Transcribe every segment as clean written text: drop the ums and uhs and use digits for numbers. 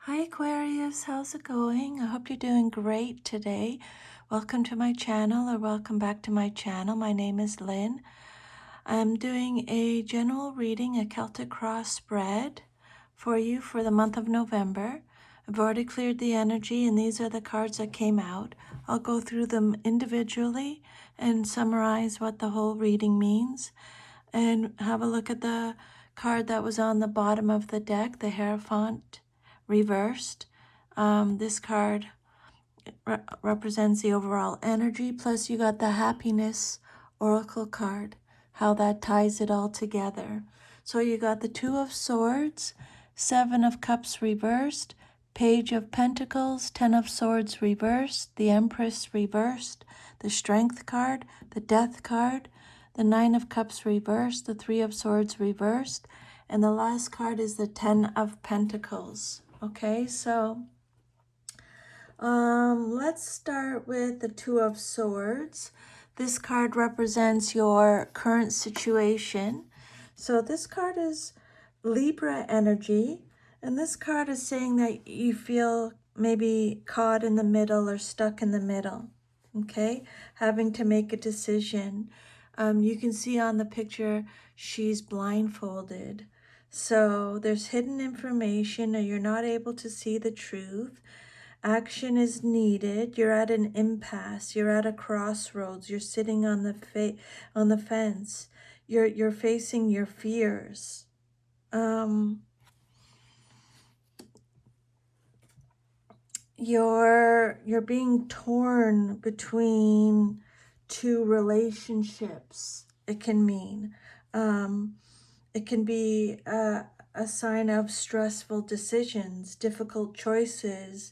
Hi Aquarius, how's it going? I hope you're doing great today. Welcome to my channel or welcome back to my channel. My name is Lynn. I'm doing a general reading, a Celtic cross spread for you for the month of November. I've already cleared the energy and these are the cards that came out. I'll go through them individually and summarize what the whole reading means and have a look at the card that was on the bottom of the deck, the Hierophant reversed. This card represents the overall energy, plus you got the happiness oracle card, how that ties it all together. So you got the Two of Swords, Seven of Cups reversed, Page of Pentacles, Ten of Swords reversed, the Empress reversed, the Strength card, the Death card, the Nine of Cups reversed, the Three of Swords reversed, and the last card is the Ten of Pentacles. Okay, so let's start with the Two of Swords. This card represents your current situation. So this card is Libra energy, and this card is saying that you feel maybe caught in the middle or stuck in the middle, okay? Having to make a decision. You can see on the picture she's blindfolded. So there's hidden information or you're not able to see the truth. Action is needed. You're at an impasse. You're at a crossroads. You're sitting on the fence. You're facing your fears. You're being torn between two relationships. It can mean. It can be a sign of stressful decisions, difficult choices,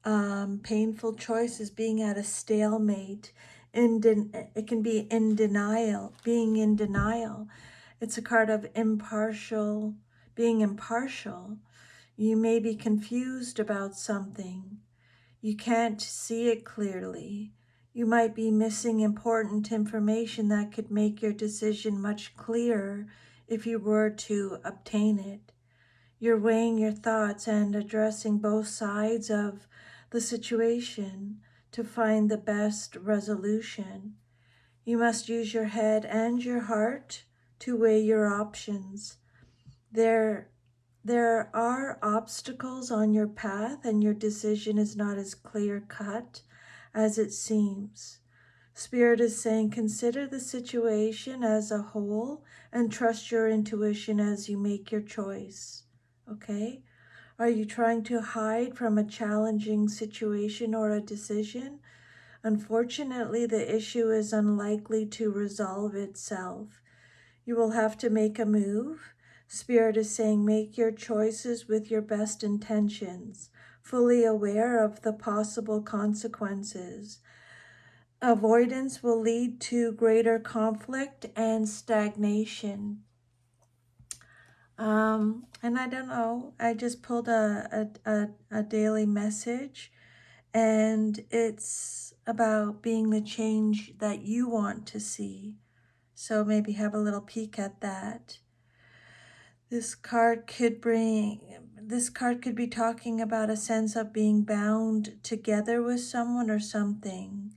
painful choices, being at a stalemate. It can be in denial, being in denial. It's a card of being impartial. You may be confused about something. You can't see it clearly. You might be missing important information that could make your decision much clearer if you were to obtain it. You're weighing your thoughts and addressing both sides of the situation to find the best resolution. You must use your head and your heart to weigh your options. There are obstacles on your path and your decision is not as clear-cut as it seems. Spirit is saying, consider the situation as a whole and trust your intuition as you make your choice. Okay? Are you trying to hide from a challenging situation or a decision? Unfortunately, the issue is unlikely to resolve itself. You will have to make a move. Spirit is saying, make your choices with your best intentions, fully aware of the possible consequences. Avoidance will lead to greater conflict and stagnation. And I don't know, I just pulled a daily message, and it's about being the change that you want to see. So maybe have a little peek at that. This card could be talking about a sense of being bound together with someone or something.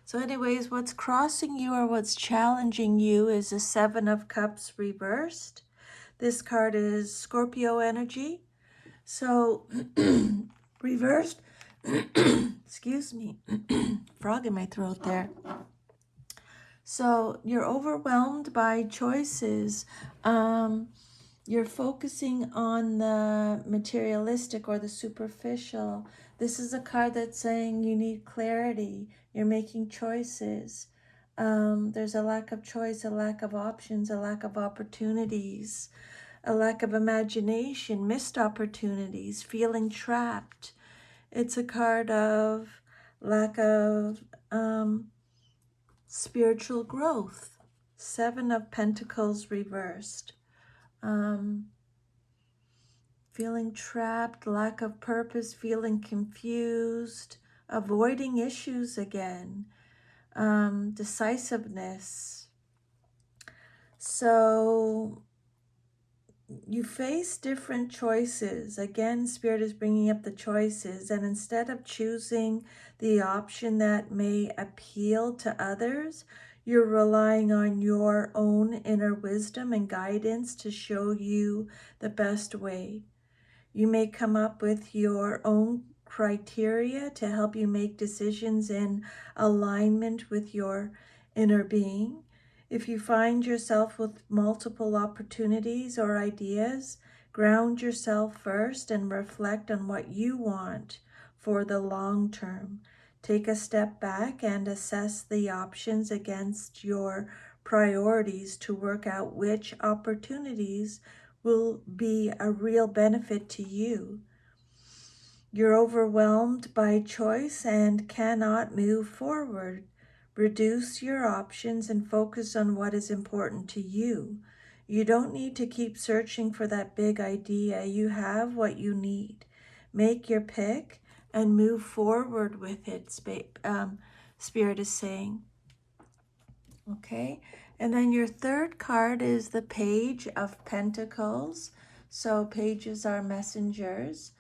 So anyways, what's crossing you or what's challenging you is the Seven of Cups reversed. This card is Scorpio energy. So reversed, excuse me, frog in my throat there. So you're overwhelmed by choices. You're focusing on the materialistic or the superficial. This is a card that's saying you need clarity. You're making choices. There's a lack of choice, a lack of options, a lack of opportunities, a lack of imagination, missed opportunities, feeling trapped. It's a card of lack of spiritual growth. Seven of Pentacles reversed. Feeling trapped, lack of purpose, feeling confused, avoiding issues again. decisiveness. So you face different choices. Again, Spirit is bringing up the choices. And instead of choosing the option that may appeal to others, you're relying on your own inner wisdom and guidance to show you the best way. You may come up with your own criteria to help you make decisions in alignment with your inner being. If you find yourself with multiple opportunities or ideas, ground yourself first and reflect on what you want for the long term. Take a step back and assess the options against your priorities to work out which opportunities will be a real benefit to you. You're overwhelmed by choice and cannot move forward. Reduce your options and focus on what is important to you. You don't need to keep searching for that big idea. You have what you need. Make your pick and move forward with it, Spirit is saying. Okay, and then your third card is the Page of Pentacles. So pages are messengers,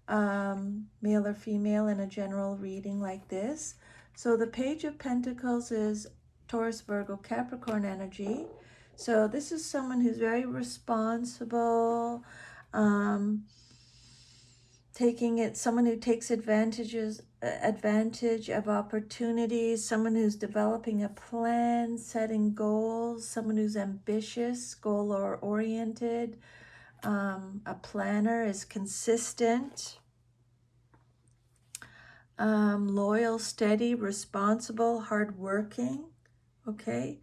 male or female in a general reading like this. So the Page of Pentacles is Taurus, Virgo, Capricorn energy. So this is someone who's very responsible, someone who takes advantage of opportunities, someone who's developing a plan, setting goals, someone who's ambitious, goal or oriented. A planner is consistent, loyal, steady, responsible, hardworking. Okay.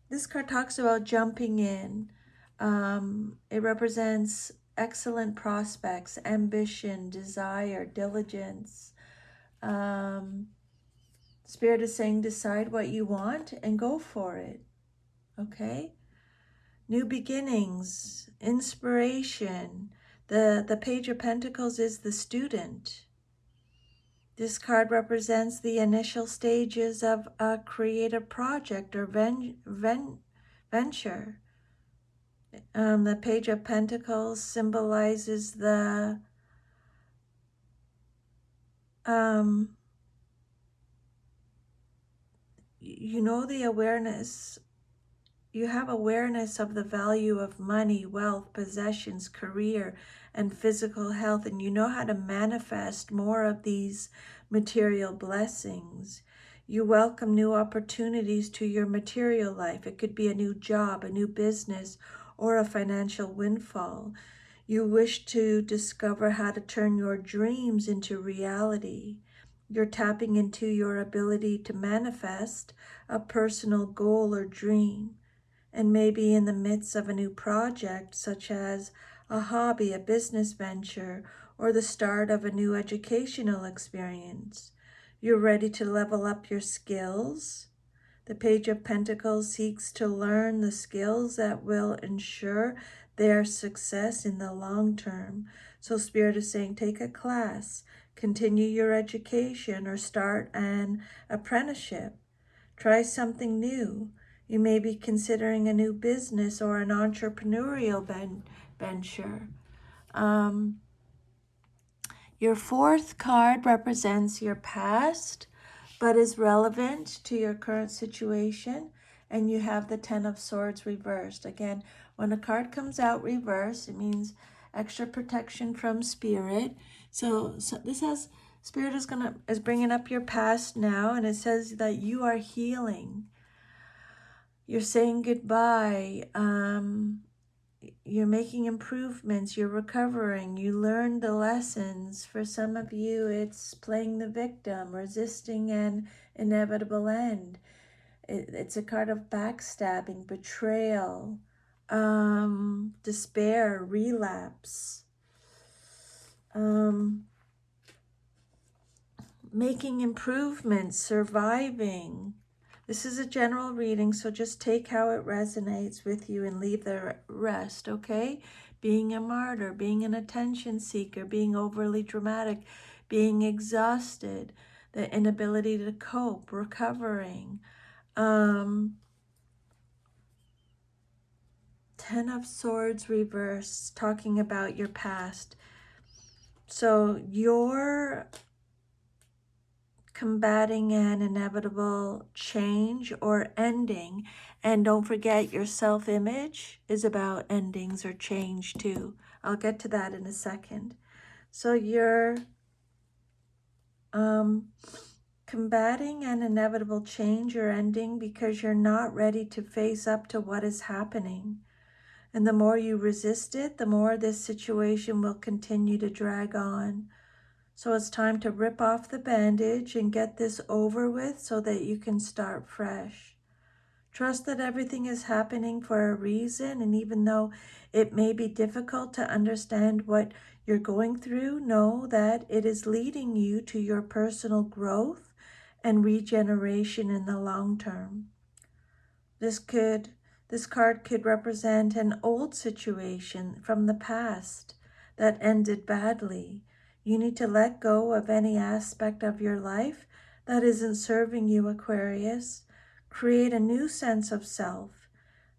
This card talks about jumping in. It represents excellent prospects, ambition, desire, diligence. Spirit is saying decide what you want and go for it. Okay? New beginnings, inspiration. The Page of Pentacles is the student. This card represents the initial stages of a creative project or venture. The Page of Pentacles symbolizes the the awareness. You have awareness of the value of money, wealth, possessions, career, and physical health, and you know how to manifest more of these material blessings. You welcome new opportunities to your material life. It could be a new job, a new business, or a financial windfall. You wish to discover how to turn your dreams into reality. You're tapping into your ability to manifest a personal goal or dream, and maybe in the midst of a new project, such as a hobby, a business venture, or the start of a new educational experience. You're ready to level up your skills. The Page of Pentacles seeks to learn the skills that will ensure their success in the long term. So Spirit is saying, take a class, continue your education, or start an apprenticeship. Try something new. You may be considering a new business or an entrepreneurial venture. Your fourth card represents your past, but is relevant to your current situation. And you have the Ten of Swords reversed. Again, when a card comes out reversed, it means extra protection from Spirit. So this has, Spirit is bringing up your past now, and it says that you are healing. You're saying goodbye. You're making improvements. You're recovering. You learned the lessons. For some of you, it's playing the victim, resisting an inevitable end. It's a card of backstabbing, betrayal, despair, relapse. Making improvements, surviving. This is a general reading, so just take how it resonates with you and leave the rest, okay? being a martyr, being an attention seeker, being overly dramatic, being exhausted, the inability to cope, recovering. 10 of Swords reversed, talking about your past. So you're combating an inevitable change or ending. And don't forget, your self-image is about endings or change too. I'll get to that in a second. So you're combating an inevitable change or ending because you're not ready to face up to what is happening. And the more you resist it, the more this situation will continue to drag on. So it's time to rip off the bandage and get this over with so that you can start fresh. Trust that everything is happening for a reason, and even though it may be difficult to understand what you're going through, know that it is leading you to your personal growth and regeneration in the long term. This card could represent an old situation from the past that ended badly. You need to let go of any aspect of your life that isn't serving you, Aquarius. Create a new sense of self.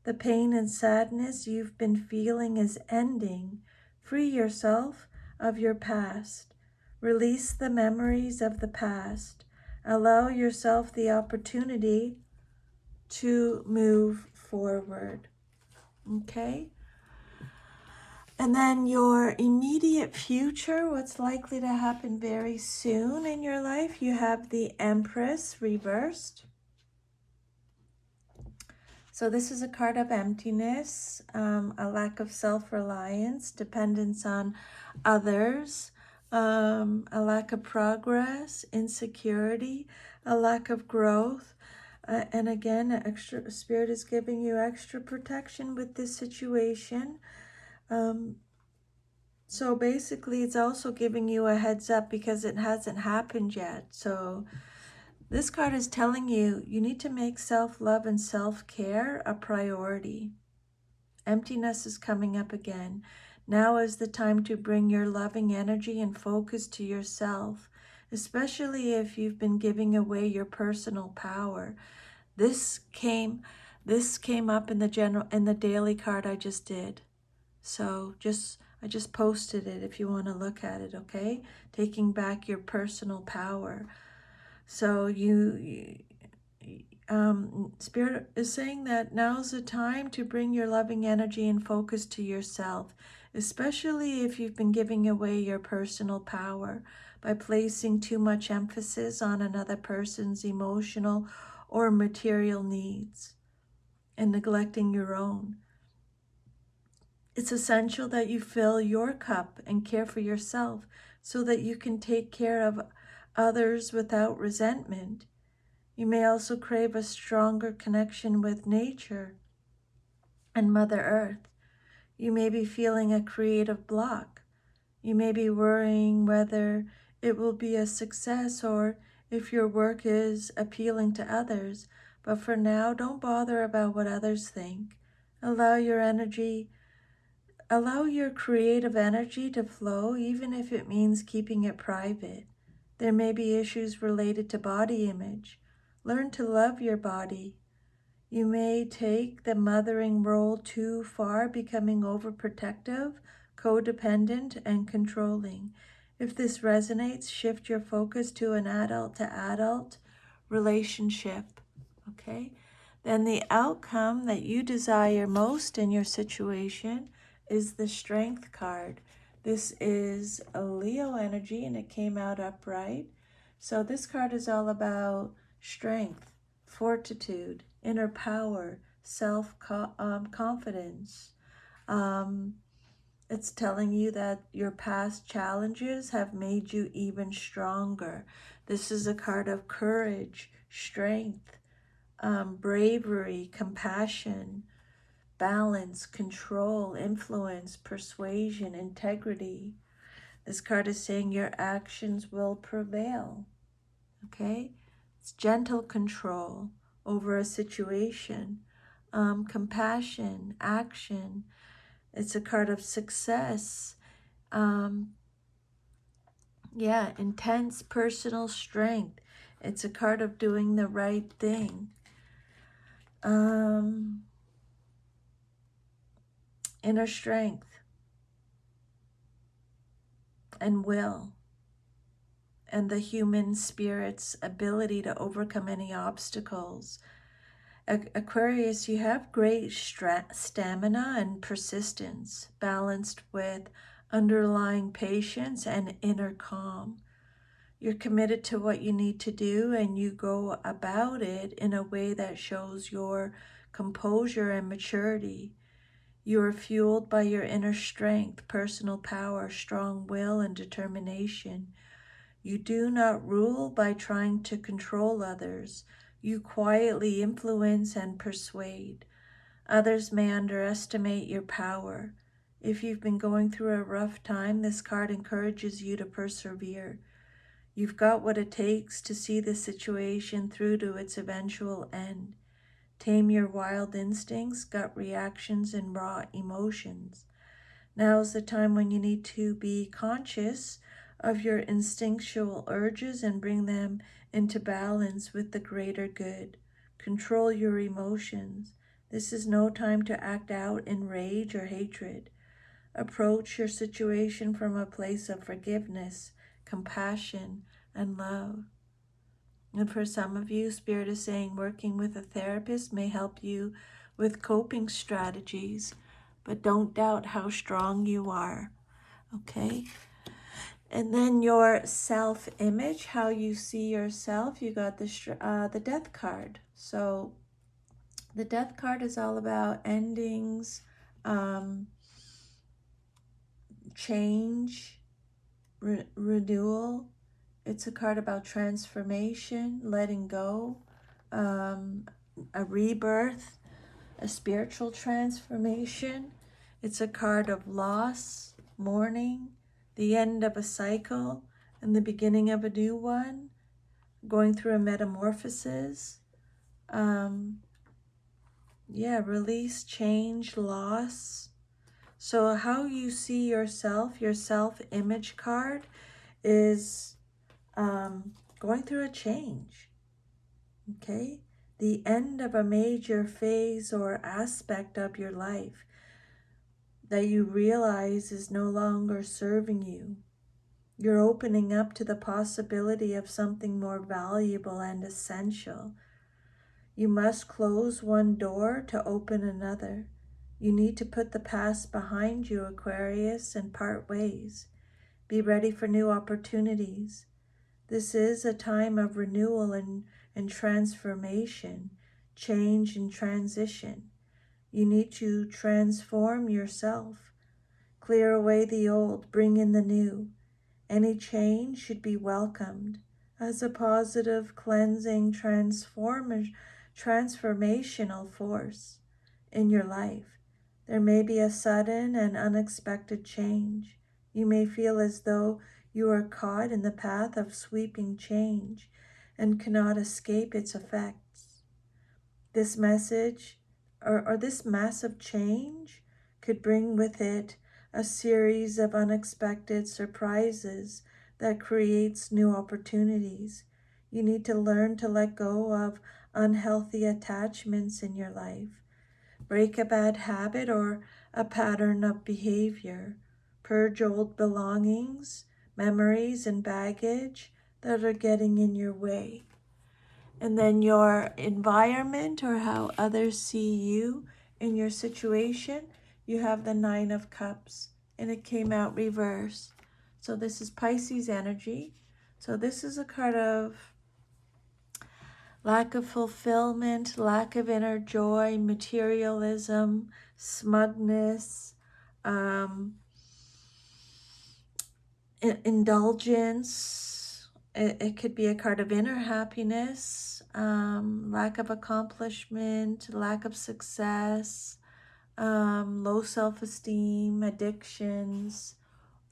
The pain and sadness you've been feeling is ending. Free yourself of your past. Release the memories of the past. Allow yourself the opportunity to move forward. Okay? And then your immediate future, what's likely to happen very soon in your life, you have the Empress reversed. So this is a card of emptiness, a lack of self-reliance, dependence on others, a lack of progress, insecurity, a lack of growth. And again, extra Spirit is giving you extra protection with this situation. So basically, it's also giving you a heads up because it hasn't happened yet. So this card is telling you, you need to make self-love and self-care a priority. Emptiness is coming up again. Now is the time to bring your loving energy and focus to yourself, especially if you've been giving away your personal power. This came up in the daily card I just did. So I just posted it if you want to look at it, okay? Taking back your personal power. So Spirit is saying that now's the time to bring your loving energy and focus to yourself, especially if you've been giving away your personal power by placing too much emphasis on another person's emotional or material needs and neglecting your own. It's essential that you fill your cup and care for yourself so that you can take care of others without resentment. You may also crave a stronger connection with nature and Mother Earth. You may be feeling a creative block. You may be worrying whether it will be a success or if your work is appealing to others. But for now, don't bother about what others think. Allow your creative energy to flow, even if it means keeping it private. There may be issues related to body image. Learn to love your body. You may take the mothering role too far, becoming overprotective, codependent, and controlling. If this resonates, shift your focus to an adult-to-adult relationship, okay? Then the outcome that you desire most in your situation is the Strength card. This is a Leo energy and it came out upright. So this card is all about strength, fortitude, inner power, self-confidence. It's telling you that your past challenges have made you even stronger. This is a card of courage, strength, bravery, compassion, balance, control, influence, persuasion, integrity. This card is saying your actions will prevail, okay? It's gentle control over a situation, compassion, action, It's a card of success. Yeah, intense personal strength. It's a card of doing the right thing. Inner strength and will, and the human spirit's ability to overcome any obstacles. Aquarius, you have great stamina and persistence, balanced with underlying patience and inner calm. You're committed to what you need to do, and you go about it in a way that shows your composure and maturity. You are fueled by your inner strength, personal power, strong will, and determination. You do not rule by trying to control others. You quietly influence and persuade. Others may underestimate your power. If you've been going through a rough time, this card encourages you to persevere. You've got what it takes to see the situation through to its eventual end. Tame your wild instincts, gut reactions, and raw emotions. Now is the time when you need to be conscious of your instinctual urges and bring them into balance with the greater good. Control your emotions. This is no time to act out in rage or hatred. Approach your situation from a place of forgiveness, compassion, and love. And for some of you, Spirit is saying working with a therapist may help you with coping strategies, but don't doubt how strong you are, okay? And then your self-image, how you see yourself, you got the Death card. So the Death card is all about endings, change, renewal. It's a card about transformation, letting go, a rebirth, a spiritual transformation. It's a card of loss, mourning, the end of a cycle, and the beginning of a new one, going through a metamorphosis. Release, change, loss. So how you see yourself, your self-image card, is going through a change, okay? The end of a major phase or aspect of your life that you realize is no longer serving you. You're opening up to the possibility of something more valuable and essential. You must close one door to open another. You need to put the past behind you, Aquarius, and part ways. Be ready for new opportunities. This is a time of renewal and transformation, change and transition. You need to transform yourself, clear away the old, bring in the new. Any change should be welcomed as a positive, cleansing, transformational force in your life. There may be a sudden and unexpected change. You may feel as though you are caught in the path of sweeping change and cannot escape its effects. This message or this massive change could bring with it a series of unexpected surprises that creates new opportunities. You need to learn to let go of unhealthy attachments in your life. Break a bad habit or a pattern of behavior. Purge old belongings, memories, and baggage that are getting in your way. And then your environment or how others see you in your situation, you have the Nine of Cups, and it came out reverse. So this is Pisces energy. So this is a card of lack of fulfillment, lack of inner joy, materialism, smugness, indulgence. It could be a card of inner happiness, lack of accomplishment, lack of success, low self-esteem, addictions,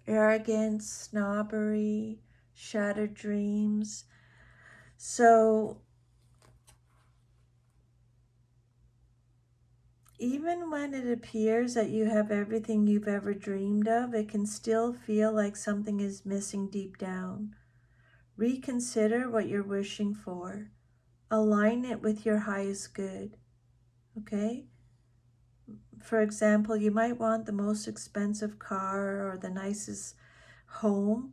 arrogance, snobbery, shattered dreams. So even when it appears that you have everything you've ever dreamed of, it can still feel like something is missing deep down. Reconsider what you're wishing for. Align it with your highest good. Okay? For example, you might want the most expensive car or the nicest home,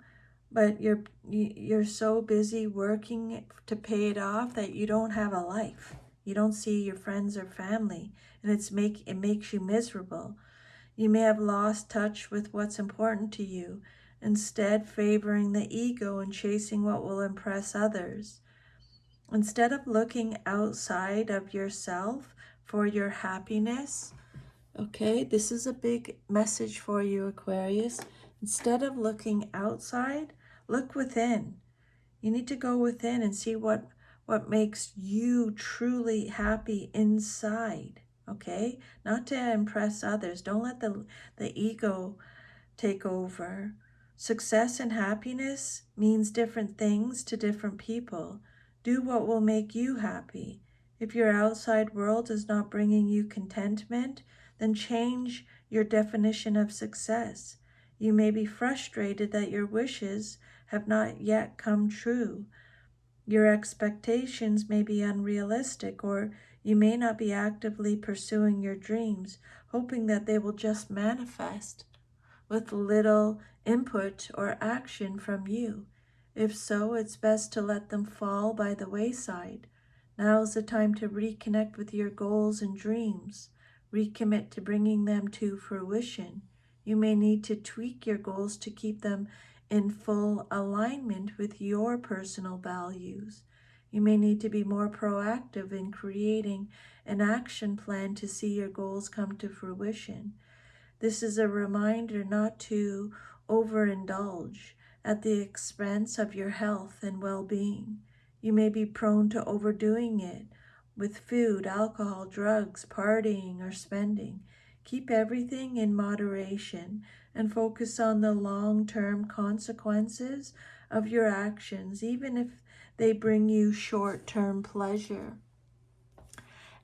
but you're so busy working to pay it off that you don't have a life. You don't see your friends or family, and it makes you miserable. You may have lost touch with what's important to you, instead favoring the ego and chasing what will impress others. Instead of looking outside of yourself for your happiness, okay, this is a big message for you, Aquarius. Instead of looking outside, look within. You need to go within and see what makes you truly happy inside, okay? Not to impress others. Don't let the ego take over. Success and happiness means different things to different people. Do what will make you happy. If your outside world is not bringing you contentment, then change your definition of success. You may be frustrated that your wishes have not yet come true. Your expectations may be unrealistic, or you may not be actively pursuing your dreams, hoping that they will just manifest with little input or action from you. If so, it's best to let them fall by the wayside. Now is the time to reconnect with your goals and dreams. Recommit to bringing them to fruition. You may need to tweak your goals to keep them in full alignment with your personal values. You may need to be more proactive in creating an action plan to see your goals come to fruition. This is a reminder not to overindulge at the expense of your health and well-being. You may be prone to overdoing it with food, alcohol, drugs, partying, or spending. Keep everything in moderation and focus on the long-term consequences of your actions, even if they bring you short-term pleasure.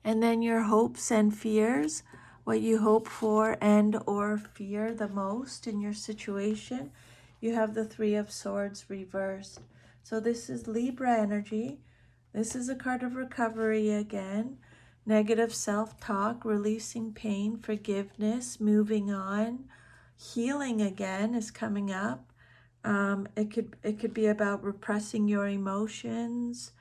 And then your hopes and fears, what you hope for and or fear the most in your situation. You have the Three of Swords reversed. So this is Libra energy. This is a card of recovery again. Negative self-talk, releasing pain, forgiveness, moving on. Healing again is coming up. It could be about repressing your emotions,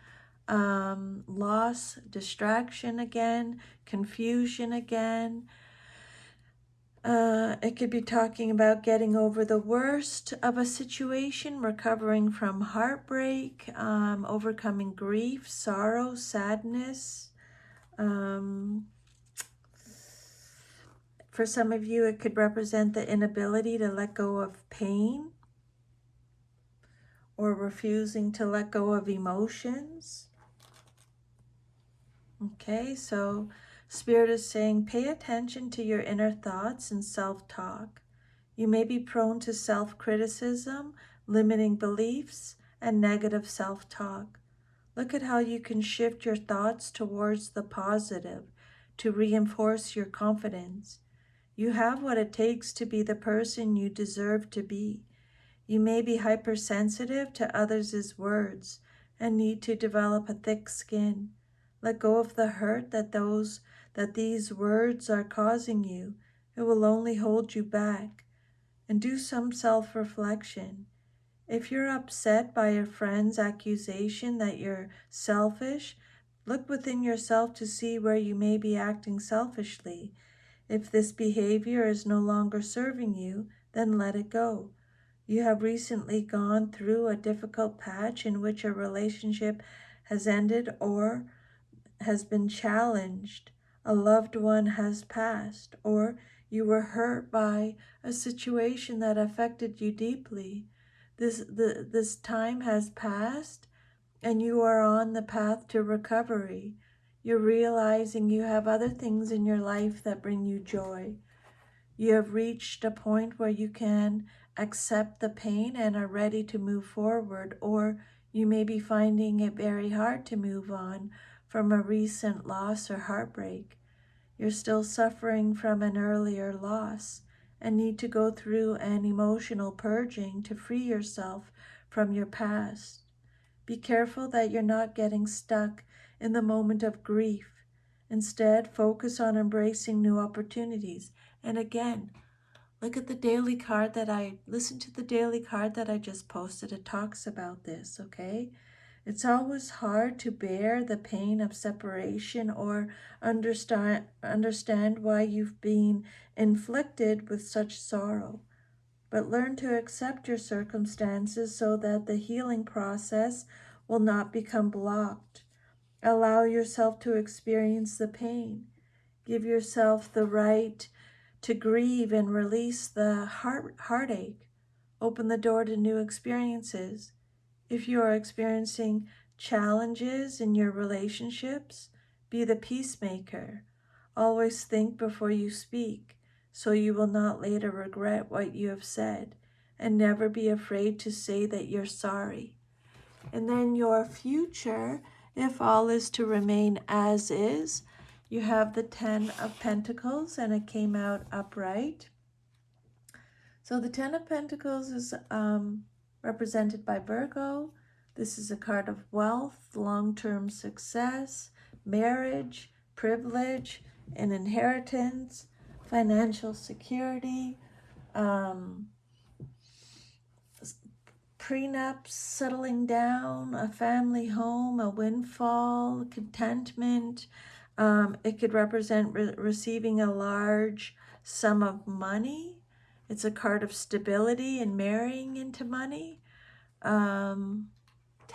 loss, distraction again, confusion again. It could be talking about getting over the worst of a situation, recovering from heartbreak, overcoming grief, sorrow, sadness. For some of you, it could represent the inability to let go of pain or refusing to let go of emotions. Okay, so Spirit is saying, pay attention to your inner thoughts and self-talk. You may be prone to self-criticism, limiting beliefs, and negative self-talk. Look at how you can shift your thoughts towards the positive to reinforce your confidence. You have what it takes to be the person you deserve to be. You may be hypersensitive to others' words and need to develop a thick skin. Let go of the hurt that these words are causing you. It will only hold you back. And do some self-reflection. If you're upset by a friend's accusation that you're selfish, look within yourself to see where you may be acting selfishly. If this behavior is no longer serving you, then let it go. You have recently gone through a difficult patch in which a relationship has ended or has been challenged, a loved one has passed, or you were hurt by a situation that affected you deeply. This time has passed and you are on the path to recovery. You're realizing you have other things in your life that bring you joy. You have reached a point where you can accept the pain and are ready to move forward, or you may be finding it very hard to move on from a recent loss or heartbreak. You're still suffering from an earlier loss and need to go through an emotional purging to free yourself from your past. Be careful that you're not getting stuck in the moment of grief. Instead, focus on embracing new opportunities. And again, look at the daily card listen to the daily card that I just posted. It talks about this, okay? It's always hard to bear the pain of separation or understand why you've been inflicted with such sorrow. But learn to accept your circumstances so that the healing process will not become blocked. Allow yourself to experience the pain. Give yourself the right to grieve and release the heartache. Open the door to new experiences. If you are experiencing challenges in your relationships, be the peacemaker. Always think before you speak, so you will not later regret what you have said, and never be afraid to say that you're sorry. And then your future, if all is to remain as is, you have the 10 of Pentacles, and it came out upright. So the 10 of Pentacles is represented by Virgo. This is a card of wealth, long-term success, marriage, privilege, and inheritance, financial security, prenups, settling down, a family home, a windfall, contentment. It could represent receiving a large sum of money. It's a card of stability and marrying into money. 10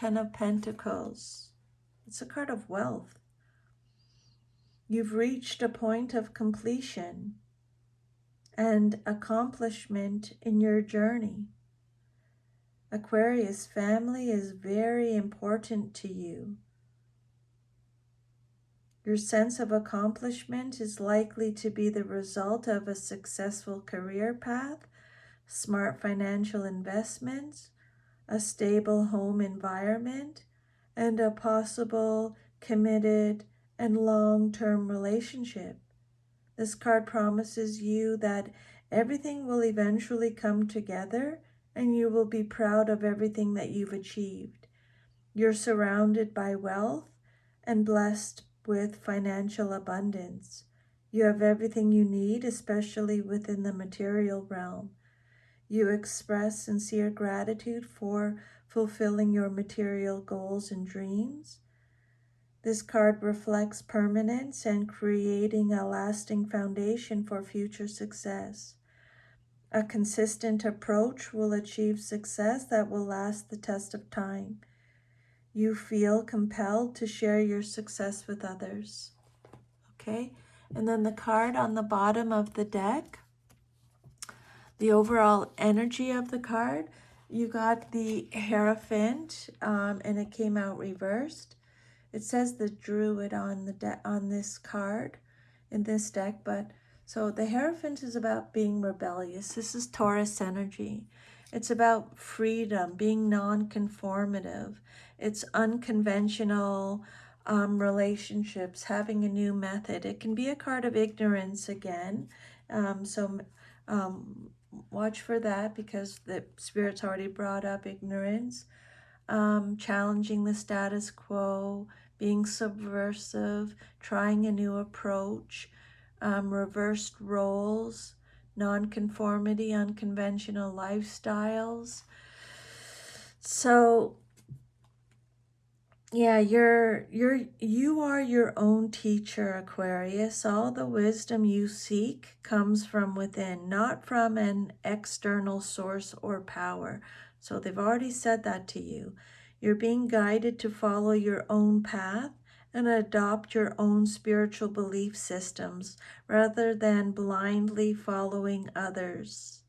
of Pentacles. It's a card of wealth. You've reached a point of completion and accomplishment in your journey. Aquarius, family is very important to you. Your sense of accomplishment is likely to be the result of a successful career path, smart financial investments, a stable home environment, and a possible committed and long-term relationship. This card promises you that everything will eventually come together and you will be proud of everything that you've achieved. You're surrounded by wealth and blessed with financial abundance. You have everything you need, especially within the material realm. You express sincere gratitude for fulfilling your material goals and dreams. This card reflects permanence and creating a lasting foundation for future success. A consistent approach will achieve success that will last the test of time. You feel compelled to share your success with others. Okay, and then the card on the bottom of the deck, the overall energy of the card, you got the Hierophant, and it came out reversed. It says the Druid on this card in this deck, but so the Hierophant is about being rebellious. This is Taurus energy. It's about freedom, being non-conformative. It's unconventional relationships, having a new method. It can be a card of ignorance again. So watch for that because the Spirit's already brought up ignorance. Challenging the status quo, being subversive, trying a new approach, reversed roles, nonconformity, unconventional lifestyles. So yeah, you are your own teacher, Aquarius. All the wisdom you seek comes from within, not from an external source or power. So they've already said that to you. You're being guided to follow your own path and adopt your own spiritual belief systems rather than blindly following others.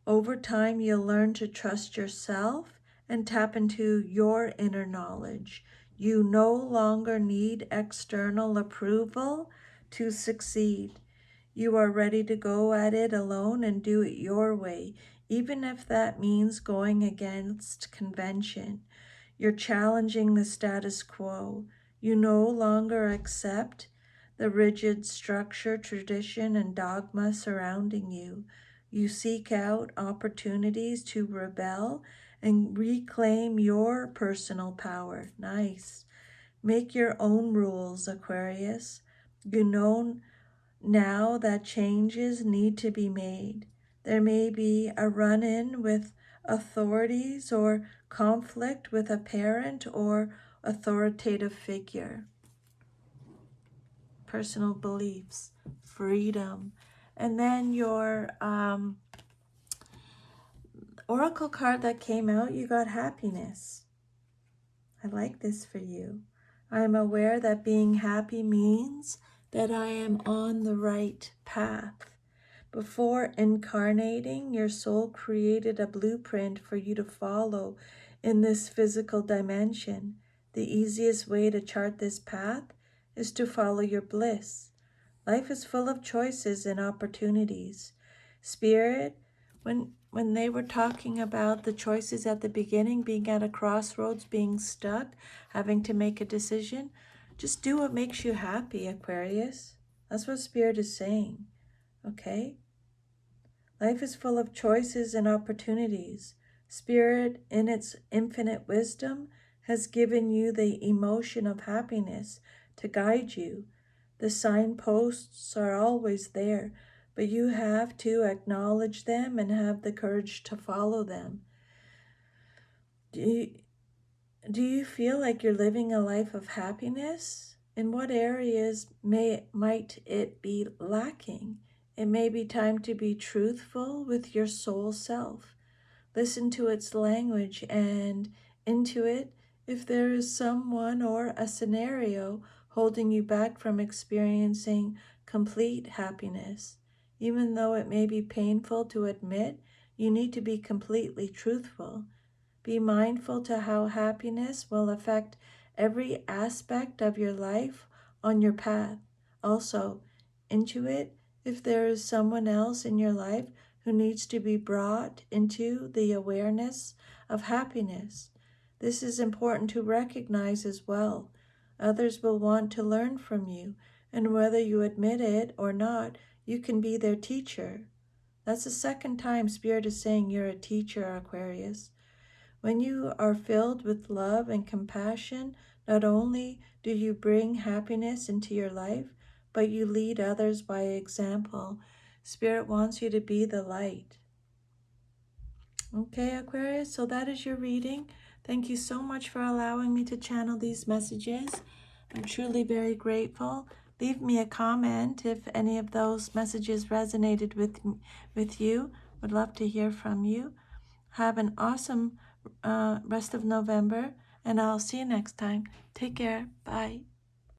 Over time, you'll learn to trust yourself and tap into your inner knowledge. You no longer need external approval to succeed. You are ready to go at it alone and do it your way, even if that means going against convention. You're challenging the status quo. You no longer accept the rigid structure, tradition, and dogma surrounding you. You seek out opportunities to rebel and reclaim your personal power. Nice. Make your own rules, Aquarius. You know now that changes need to be made. There may be a run-in with authorities or conflict with a parent or authoritative figure. Personal beliefs, freedom. And then your oracle card that came out, you got happiness. I like this for you. I am aware that being happy means that I am on the right path. Before incarnating, your soul created a blueprint for you to follow in this physical dimension. The easiest way to chart this path is to follow your bliss. Life is full of choices and opportunities. Spirit, when they were talking about the choices at the beginning, being at a crossroads, being stuck, having to make a decision, just do what makes you happy, Aquarius. That's what Spirit is saying, okay? Life is full of choices and opportunities. Spirit, in its infinite wisdom, has given you the emotion of happiness to guide you. The signposts are always there, but you have to acknowledge them and have the courage to follow them. Do you feel like you're living a life of happiness? In what areas might it be lacking? It may be time to be truthful with your soul self. Listen to its language and intuit if there is someone or a scenario holding you back from experiencing complete happiness. Even though it may be painful to admit, you need to be completely truthful. Be mindful to how happiness will affect every aspect of your life on your path. Also, intuit if there is someone else in your life who needs to be brought into the awareness of happiness. This is important to recognize as well. Others will want to learn from you, and whether you admit it or not, you can be their teacher. That's the second time Spirit is saying you're a teacher, Aquarius. When you are filled with love and compassion, not only do you bring happiness into your life, but you lead others by example. Spirit wants you to be the light. Okay, Aquarius, so that is your reading. Thank you so much for allowing me to channel these messages. I'm truly very grateful. Leave me a comment if any of those messages resonated with you. Would love to hear from you. Have an awesome rest of November, and I'll see you next time. Take care. Bye.